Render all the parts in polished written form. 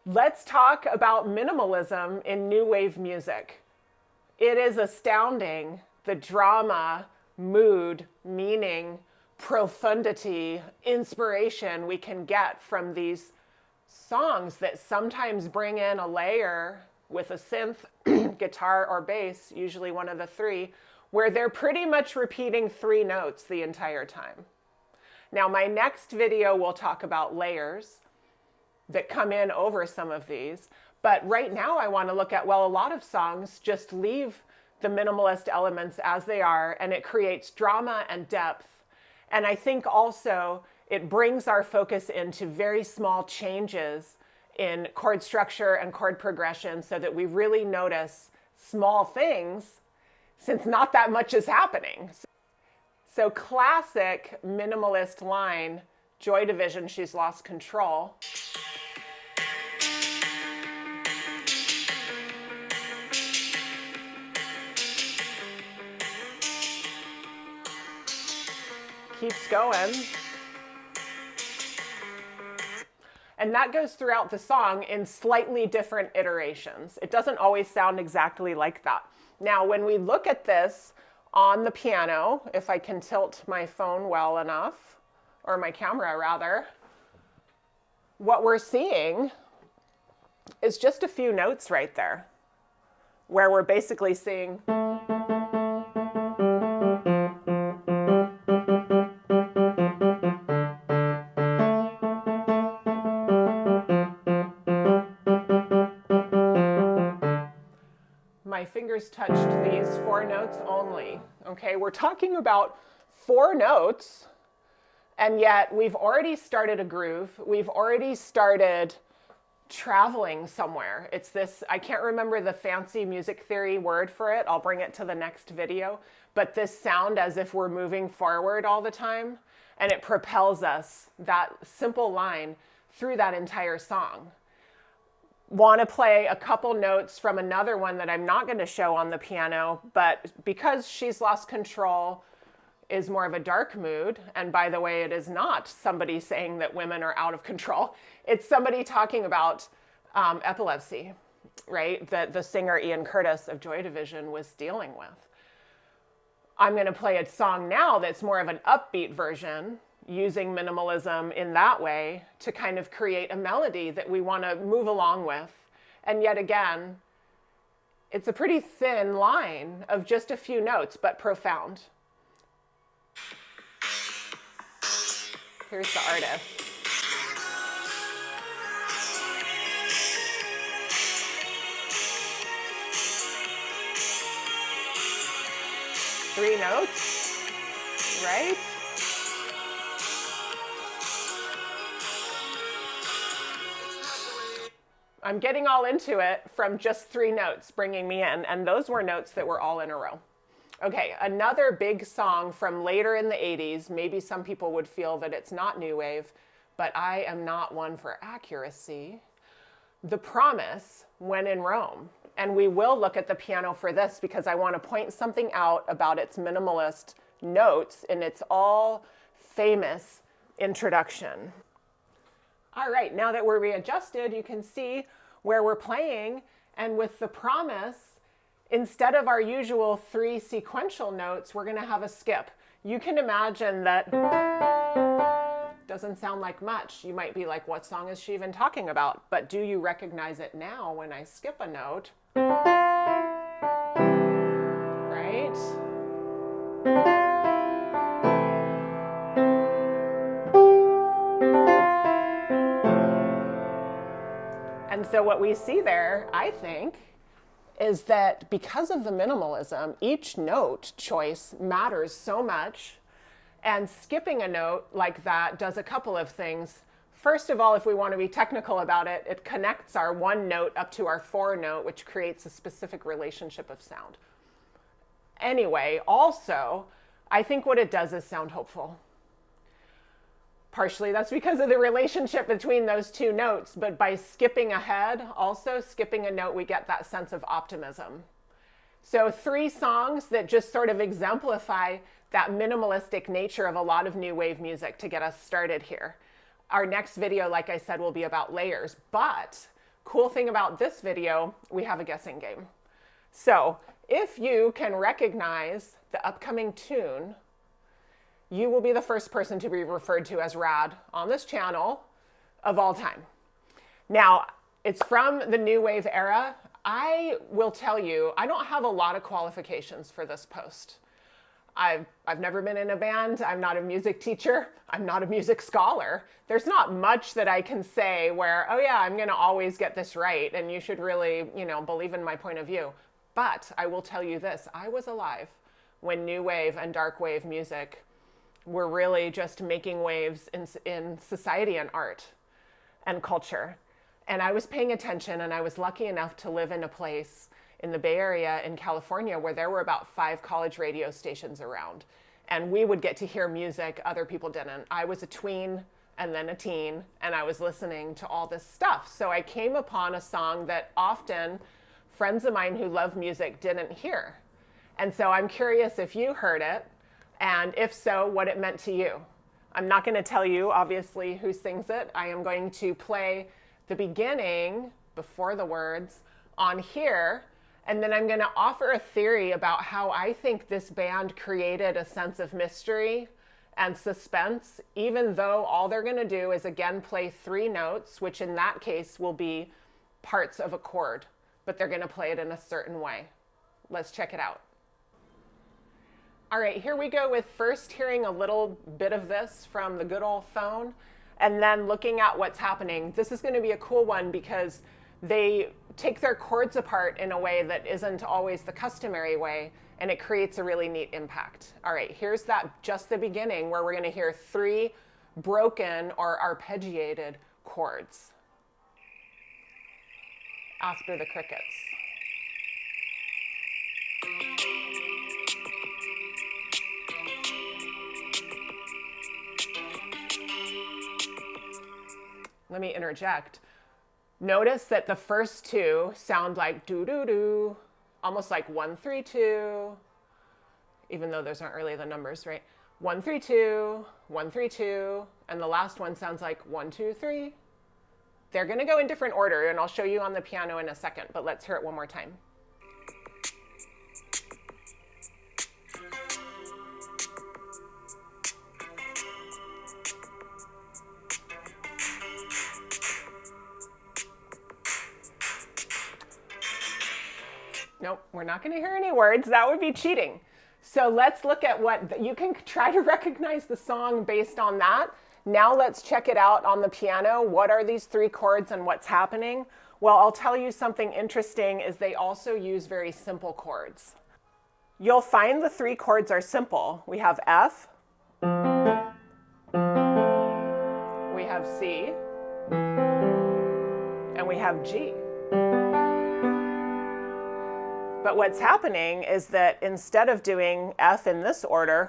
Let's talk about minimalism in new wave music. It is astounding the drama, mood, meaning, profundity, inspiration we can get from these songs that sometimes bring in a layer with a synth, guitar, or bass, usually one of the three, where they're pretty much repeating three notes the entire time. Now, my next video will talk about layers that come in over some of these. But right now I want to look at, well, a lot of songs just leave the minimalist elements as they are, and it creates drama and depth. And I think also it brings our focus into very small changes in chord structure and chord progression so that we really notice small things since not that much is happening. So classic minimalist line, Joy Division, She's Lost Control. Keeps going. And that goes throughout the song in slightly different iterations. It doesn't always sound exactly like that. Now, when we look at this on the piano, if I can tilt my phone well enough, or my camera rather, what we're seeing is just a few notes right there, where we're basically seeing my fingers touched these four notes only. Okay, we're talking about four notes, and yet we've already started a groove. We've already started traveling somewhere. It's this, I can't remember the fancy music theory word for it. I'll bring it to the next video. But this sound as if we're moving forward all the time, and it propels us, that simple line, through that entire song. Want to play a couple notes from another one that I'm not going to show on the piano, but because She's Lost Control is more of a dark mood, and by the way, it is not somebody saying that women are out of control. It's somebody talking about epilepsy, right? That the singer Ian Curtis of Joy Division was dealing with. I'm going to play a song now that's more of an upbeat version, using minimalism in that way to kind of create a melody that we want to move along with. And yet again, it's a pretty thin line of just a few notes, but profound. Here's the artist. Three notes, right? I'm getting all into it from just three notes bringing me in, and those were notes that were all in a row. Okay, another big song from later in the 80s. Maybe some people would feel that it's not new wave, but I am not one for accuracy. The Promise, When in Rome. And we will look at the piano for this because I want to point something out about its minimalist notes in its all famous introduction. All right, now that we're readjusted, you can see where we're playing. And with The Promise, instead of our usual three sequential notes, we're going to have a skip. You can imagine that doesn't sound like much. You might be like, what song is she even talking about? But do you recognize it now when I skip a note? Right? And so what we see there, I think, is that because of the minimalism, each note choice matters so much. And skipping a note like that does a couple of things. First of all, if we want to be technical about it, it connects our one note up to our four note, which creates a specific relationship of sound. Anyway, also, I think what it does is sound hopeful. Partially that's because of the relationship between those two notes, but by skipping ahead, also skipping a note, we get that sense of optimism. So three songs that just sort of exemplify that minimalistic nature of a lot of new wave music to get us started here. Our next video, like I said, will be about layers, but Cool thing about this video, we have a guessing game. So if you can recognize the upcoming tune, you will be the first person to be referred to as rad on this channel of all time. Now, it's from the new wave era. I will tell you, I don't have a lot of qualifications for this post. I've never been in a band. I'm not a music teacher. I'm not a music scholar. There's not much that I can say where, oh yeah, I'm gonna always get this right and you should really, believe in my point of view. But I will tell you this, I was alive when new wave and dark wave music were really just making waves in society and art and culture. And I was paying attention, and I was lucky enough to live in a place in the Bay Area in California where there were about 5 college radio stations around. And we would get to hear music other people didn't. I was a tween and then a teen, and I was listening to all this stuff. So I came upon a song that often friends of mine who love music didn't hear. And so I'm curious if you heard it, and if so, what it meant to you. I'm not going to tell you, obviously, who sings it. I am going to play the beginning, before the words, on here, and then I'm going to offer a theory about how I think this band created a sense of mystery and suspense, even though all they're going to do is again play 3 notes, which in that case will be parts of a chord, but they're going to play it in a certain way. Let's check it out. All right, here we go with first hearing a little bit of this from the good old phone, and then looking at what's happening. This is going to be a cool one because they take their chords apart in a way that isn't always the customary way, and it creates a really neat impact. All right, here's just the beginning where we're going to hear 3 broken or arpeggiated chords after the crickets. Let me interject. Notice that the first 2 sound like doo-doo-doo, almost like 1, 3, 2, even though those aren't really the numbers, right? 1, 3, 2, 1, 3, 2, and the last one sounds like 1, 2, 3. They're gonna go in different order, and I'll show you on the piano in a second, but let's hear it one more time. Nope, we're not going to hear any words. That would be cheating. So let's look at what you can try to recognize the song based on that. Now let's check it out on the piano. What are these 3 chords and what's happening? Well, I'll tell you something interesting is they also use very simple chords. You'll find the 3 chords are simple. We have F, we have C, and we have G. But what's happening is that instead of doing F in this order,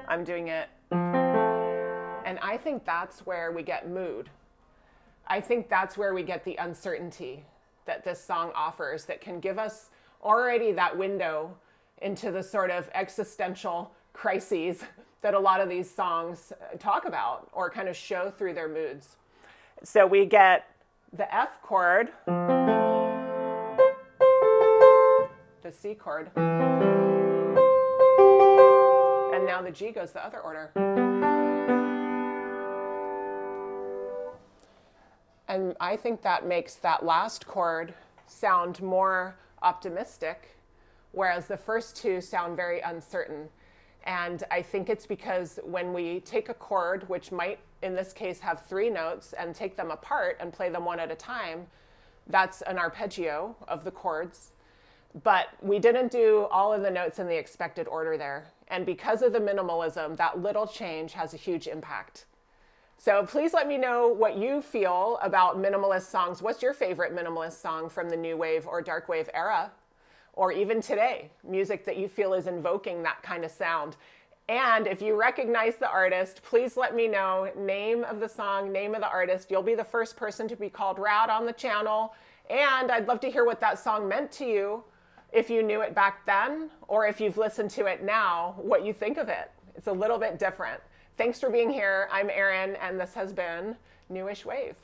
I'm doing it. And I think that's where we get mood. I think that's where we get the uncertainty that this song offers that can give us already that window into the sort of existential crises that a lot of these songs talk about or kind of show through their moods. So we get the F chord, the C chord, and now the G goes the other order. And I think that makes that last chord sound more optimistic, whereas the first 2 sound very uncertain. And I think it's because when we take a chord, which might in this case have 3 notes, and take them apart and play them one at a time, that's an arpeggio of the chords. But we didn't do all of the notes in the expected order there. And because of the minimalism, that little change has a huge impact. So please let me know what you feel about minimalist songs. What's your favorite minimalist song from the new wave or dark wave era? Or even today, music that you feel is invoking that kind of sound. And if you recognize the artist, please let me know, name of the song, name of the artist. You'll be the first person to be called rad on the channel. And I'd love to hear what that song meant to you. If you knew it back then, or if you've listened to it now, what you think of it. It's a little bit different. Thanks for being here. I'm Erin, and this has been Newish Wave.